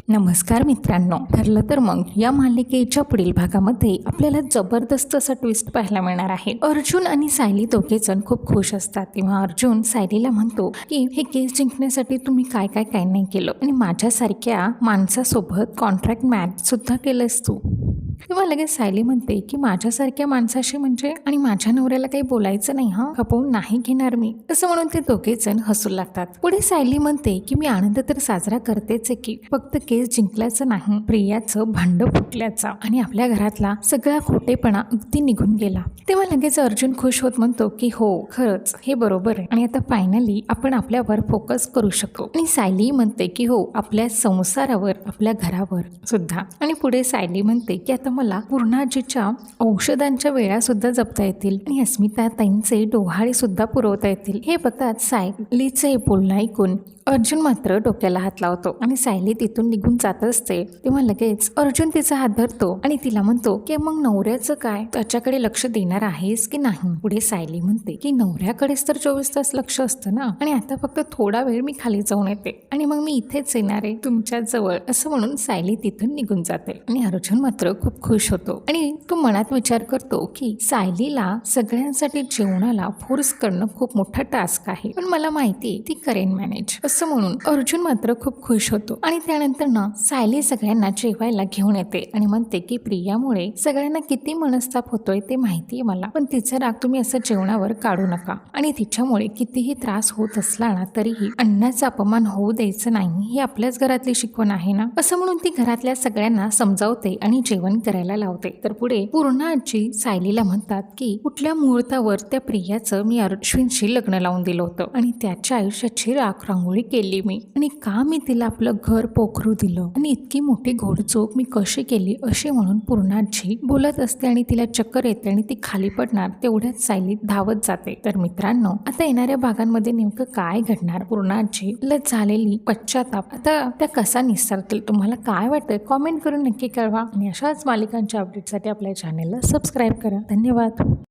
नमस्कार मित्रांनो, ठरलं तर मग या मालिकेच्या पुढील भागामध्ये आपल्याला जबरदस्त असा ट्विस्ट पाहायला मिळणार आहे. अर्जुन आणि सायली दोघेजण खूप खुश असतात. तेव्हा अर्जुन सायलीला म्हणतो की हे केस जिंकण्यासाठी तुम्ही काय नाही केलं आणि माझ्यासारख्या माणसासोबत कॉन्ट्रॅक्ट मॅच सुद्धा केलंस तू. तेव्हा लगेच सायली म्हणते की माझ्यासारख्या माणसाशी म्हणजे आणि माझ्या नवऱ्याला काही बोलायचं नाही, हा खपवून नाही घेणार मी, असं म्हणून ते दोघेजण हसू लागतात. पुढे सायली म्हणते की मी आनंद तर साजरा करतेच आहे की, फक्त केस जिंकल्याचं नाही, प्रियाचं भांड फुटल्याचा आणि आपल्या घरातला सगळा खोटेपणा अगदी निघून गेला. तेव्हा लगेच अर्जुन खुश होत म्हणतो की हो, खरंच हे बरोबर आहे आणि आता फायनली आपण आपल्यावर फोकस करू शकतो. आणि सायली म्हणते की हो, आपल्या संसारावर, आपल्या घरावर सुद्धा. आणि पुढे सायली म्हणते की आता मला पूर्णाजीच्या औषधांच्या वेळा सुद्धा जपता येतील आणि अस्मिता ताईंचे डोहाळे सुद्धा पुरवता येतील. हे बघतात सायलीचे बोलणं ऐकून अर्जुन मात्र डोक्याला हात लावतो आणि सायली तिथून निघून जात असते. तेव्हा लगेच अर्जुन तिचा हात धरतो आणि तिला म्हणतो की मग नवऱ्याचं काय, त्याच्याकडे लक्ष देणार आहेस की नाही. पुढे सायली म्हणते की नवऱ्याकडेच तर 24 तास लक्ष असतं ना, आणि आता फक्त थोडा वेळ मी खाली जाऊन येते आणि मग मी इथेच येणार आहे तुमच्या जवळ, असं म्हणून सायली तिथून निघून जाते. आणि अर्जुन मात्र खूप खुश होतो आणि तो मनात विचार करतो की सायलीला सगळ्यांसाठी जेवणाला फोर्स करणं खूप मोठा टास्क आहे, पण मला माहिती ती करेन मॅनेज, असं म्हणून अर्जुन मात्र खूप खुश होतो. आणि त्यानंतर ना सायली सगळ्यांना जेवायला घेऊन येते आणि म्हणते की प्रियामुळे सगळ्यांना किती मनस्ताप होतोय ते माहितीये मला, पण तिचा राग तुम्ही असं जेवणावर काढू नका आणि तिच्यामुळे कितीही त्रास होत असला ना तरीही अन्नाचा अपमान होऊ द्यायचं नाही, ही आपल्याच घरातली शिकवण आहे ना, असं म्हणून ती घरातल्या सगळ्यांना समजावते आणि जेवण करायला लावते. तर पुढे पूर्णाजी सायलीला म्हणतात की कुठल्या मुहूर्तावर त्या प्रियाचं मी अश्विनशी लग्न लावून दिलं होतं आणि त्याच्या आयुष्याची रांगोळी केली मी, आणि का मी तिला आपलं घर पोखरू दिलं आणि इतकी मोठी घोडचूक मी कशी केली, असे म्हणून पूर्णाजी बोलत असते आणि तिला चक्कर येते आणि ती खाली पडणार. तेवढ्याच सायली धावत जाते. तर मित्रांनो, आता येणाऱ्या भागांमध्ये नेमकं काय घडणार, पूर्णाजीला झालेली पश्चाताप आता त्या कसा निसरतील, तुम्हाला काय वाटतं कॉमेंट करून नक्की कळवा आणि अशाच मालिकांच्या अपडेटसाठी आपल्या चॅनेलला सबस्क्राईब करा. धन्यवाद.